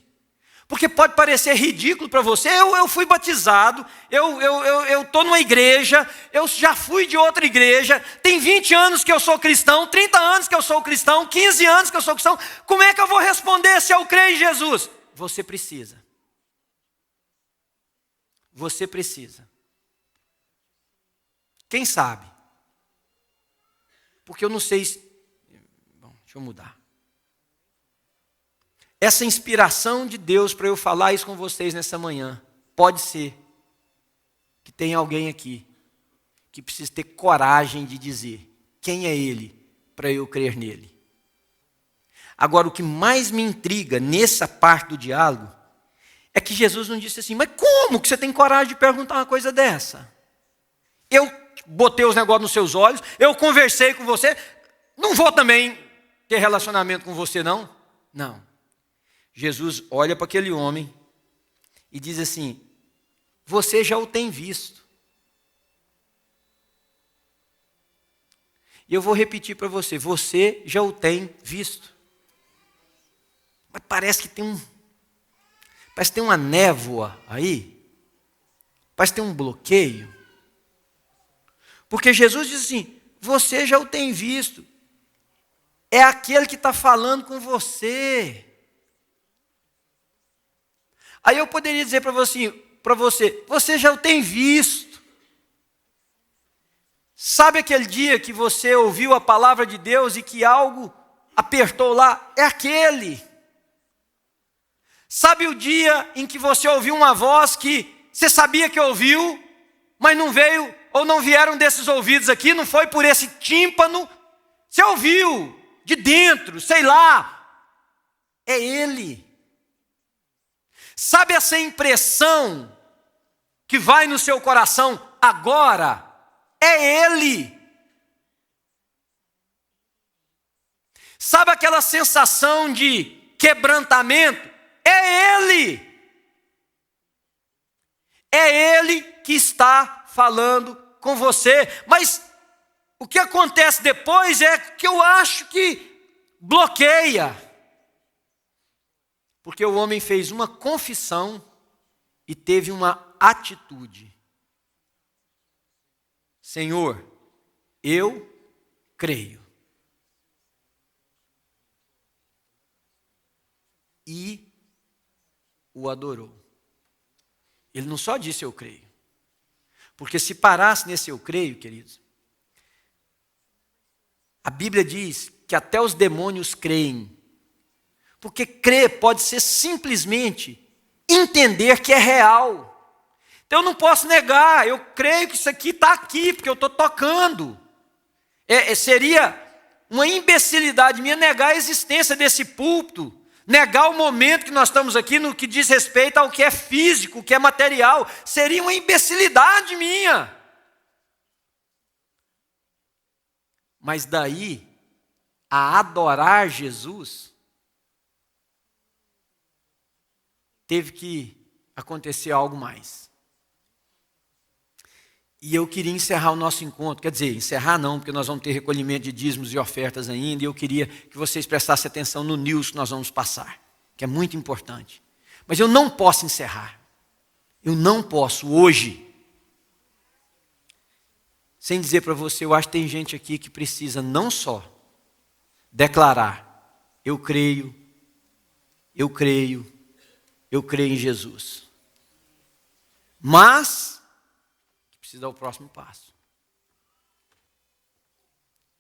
Porque pode parecer ridículo para você. Eu fui batizado, eu estou numa igreja, eu já fui de outra igreja, tem 20 anos que eu sou cristão, 30 anos que eu sou cristão, 15 anos que eu sou cristão. Como é que eu vou responder se eu creio em Jesus? Você precisa. Você precisa. Quem sabe? Porque eu não sei se... Bom, deixa eu mudar. Essa inspiração de Deus para eu falar isso com vocês nessa manhã, pode ser que tenha alguém aqui que precisa ter coragem de dizer: quem é Ele para eu crer nele? Agora, o que mais me intriga nessa parte do diálogo é que Jesus não disse assim: mas como que você tem coragem de perguntar uma coisa dessa? Eu botei os negócios nos seus olhos, eu conversei com você, não vou também ter relacionamento com você, não? Não. Jesus olha para aquele homem e diz assim: você já o tem visto. E eu vou repetir para você: você já o tem visto. Mas parece que tem uma névoa aí. Parece que tem um bloqueio. Porque Jesus diz assim: você já o tem visto. É aquele que está falando com você. Aí eu poderia dizer para você, você já o tem visto. Sabe aquele dia que você ouviu a palavra de Deus e que algo apertou lá? É aquele. Sabe o dia em que você ouviu uma voz que você sabia que ouviu, mas não veio ou não vieram desses ouvidos aqui, não foi por esse tímpano, você ouviu de dentro, sei lá, é Ele. Sabe essa impressão que vai no seu coração agora? É Ele. Sabe aquela sensação de quebrantamento? É Ele. É Ele que está falando com você. Mas O que acontece depois é que eu acho que bloqueia. Porque o homem fez uma confissão e teve uma atitude. Senhor, eu creio. E o adorou. Ele não só disse eu creio. Porque se parasse nesse eu creio, queridos, a Bíblia diz que até os demônios creem. Porque crer pode ser simplesmente entender que é real. Então eu não posso negar, eu creio que isso aqui está aqui, porque eu estou tocando. Seria uma imbecilidade minha negar a existência desse púlpito, negar o momento que nós estamos aqui no que diz respeito ao que é físico, o que é material. Seria uma imbecilidade minha. Mas daí, a adorar Jesus, teve que acontecer algo mais. E eu queria encerrar o nosso encontro, quer dizer, encerrar não, porque nós vamos ter recolhimento de dízimos e ofertas ainda, e eu queria que vocês prestassem atenção no news que nós vamos passar, que é muito importante. Mas eu não posso encerrar. Eu não posso hoje, sem dizer para você, eu acho que tem gente aqui que precisa não só declarar, eu creio em Jesus. Mas precisa dar o próximo passo,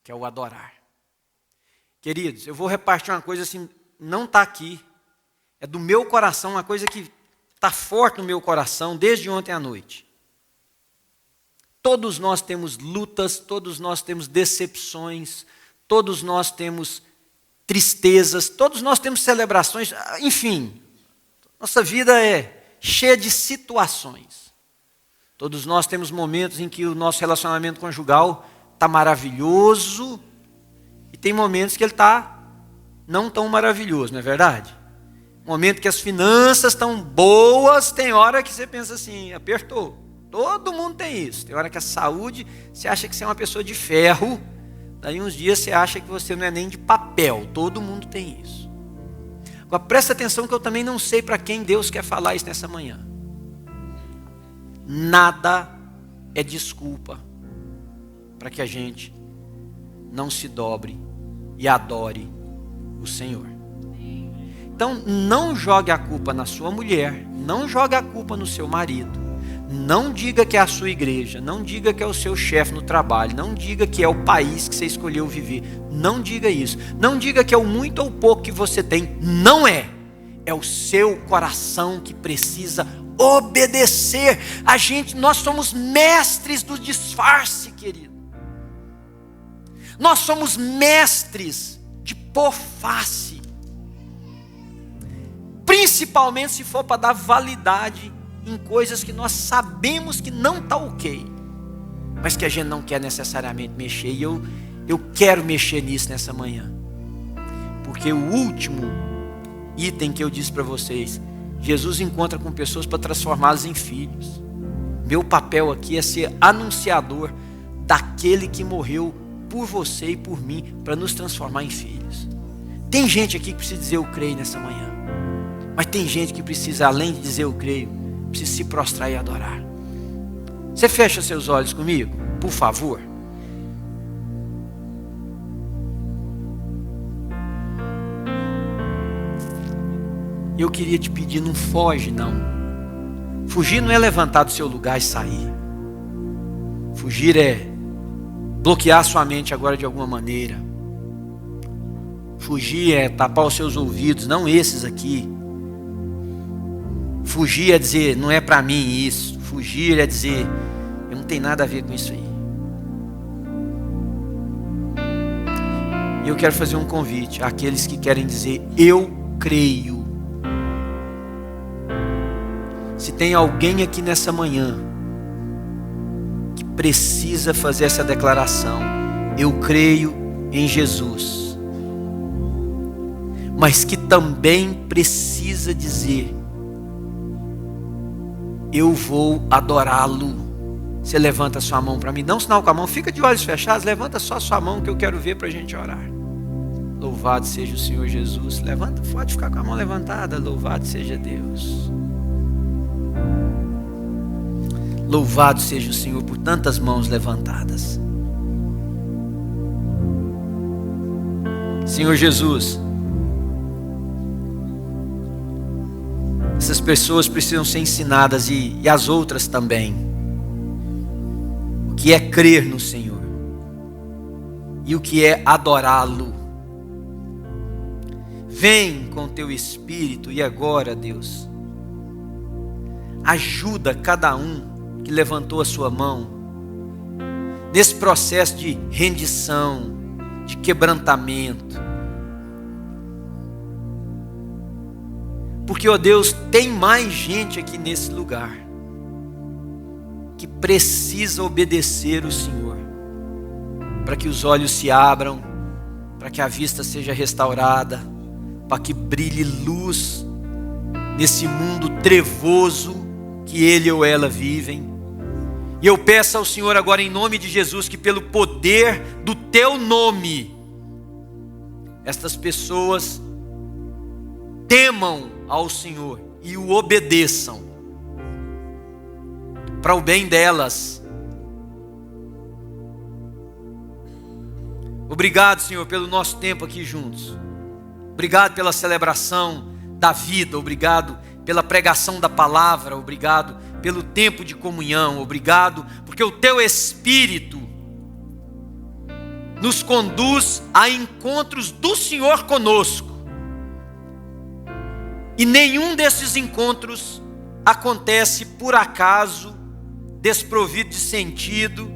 que é o adorar. Queridos, eu vou repartir uma coisa assim, não está aqui, é do meu coração, uma coisa que está forte no meu coração desde ontem à noite. Todos nós temos lutas, todos nós temos decepções, todos nós temos tristezas, todos nós temos celebrações, enfim, nossa vida é cheia de situações. Todos nós temos momentos em que o nosso relacionamento conjugal está maravilhoso e tem momentos que ele está não tão maravilhoso, não é verdade? Momento que as finanças estão boas, tem hora que você pensa assim, apertou. Todo mundo tem isso. Tem hora que a saúde, você acha que você é uma pessoa de ferro, daí uns dias você acha que você não é nem de papel. Todo mundo tem isso. Agora presta atenção que eu também não sei para quem Deus quer falar isso nessa manhã. Nada é desculpa para que a gente não se dobre e adore o Senhor. Então não jogue a culpa na sua mulher, não jogue a culpa no seu marido, não diga que é a sua igreja, não diga que é o seu chefe no trabalho, não diga que é o país que você escolheu viver, não diga isso, não diga que é o muito ou pouco que você tem, não é o seu coração que precisa obedecer. Nós somos mestres do disfarce, querido. Nós somos mestres de pôr face. Principalmente se for para dar validade em coisas que nós sabemos que não está ok, mas que a gente não quer necessariamente mexer. E eu quero mexer nisso nessa manhã. Porque o último item que eu disse para vocês, Jesus encontra com pessoas para transformá-las em filhos. Meu papel aqui é ser anunciador daquele que morreu por você e por mim para nos transformar em filhos. Tem gente aqui que precisa dizer eu creio nessa manhã, mas tem gente que precisa, além de dizer eu creio, precisa se prostrar e adorar. Você fecha seus olhos comigo, por favor. Eu queria te pedir, não foge não. Fugir não é levantar do seu lugar e sair. Fugir é bloquear sua mente agora de alguma maneira. Fugir é tapar os seus ouvidos, não esses aqui. Fugir é dizer, não é para mim isso. Fugir é dizer, eu não tenho nada a ver com isso aí. E eu quero fazer um convite àqueles que querem dizer, eu creio. Se tem alguém aqui nessa manhã que precisa fazer essa declaração, eu creio em Jesus, mas que também precisa dizer, eu vou adorá-lo Você levanta a sua mão para mim, dá um sinal com a mão, fica de olhos fechados, levanta só a sua mão que eu quero ver para a gente orar. Louvado seja o Senhor Jesus. Levanta, pode ficar com a mão levantada. Louvado seja Deus. Louvado seja o Senhor por tantas mãos levantadas. Senhor Jesus, essas pessoas precisam ser ensinadas e as outras também. O que é crer no Senhor e o que é adorá-lo. Vem com teu Espírito e agora, Deus, ajuda cada um que levantou a sua mão nesse processo de rendição, de quebrantamento. Porque, ó Deus, tem mais gente aqui nesse lugar que precisa obedecer o Senhor, para que os olhos se abram, para que a vista seja restaurada, para que brilhe luz nesse mundo trevoso que ele ou ela vivem. E eu peço ao Senhor agora, em nome de Jesus, que pelo poder do teu nome, estas pessoas temam ao Senhor e o obedeçam, para o bem delas. Obrigado, Senhor, pelo nosso tempo aqui juntos. Obrigado pela celebração da vida. Obrigado pela pregação da palavra. Obrigado pelo tempo de comunhão. Obrigado porque o teu Espírito nos conduz a encontros do Senhor conosco. E nenhum desses encontros acontece por acaso, desprovido de sentido.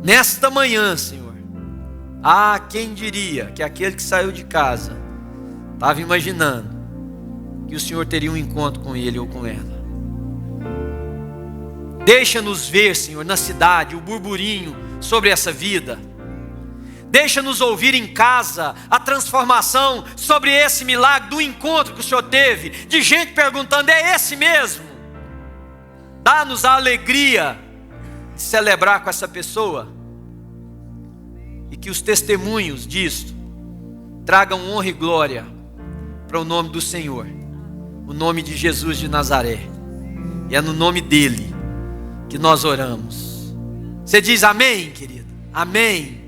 Nesta manhã, Senhor, quem diria que aquele que saiu de casa estava imaginando que o Senhor teria um encontro com ele ou com ela. Deixa-nos ver, Senhor, na cidade o burburinho sobre essa vida. Deixa-nos ouvir em casa a transformação sobre esse milagre do encontro que o Senhor teve, de gente perguntando, é esse mesmo? Dá-nos a alegria de celebrar com essa pessoa, e que os testemunhos disto tragam honra e glória para o nome do Senhor, o nome de Jesus de Nazaré. E é no nome dele que nós oramos. Você diz amém, querido? Amém.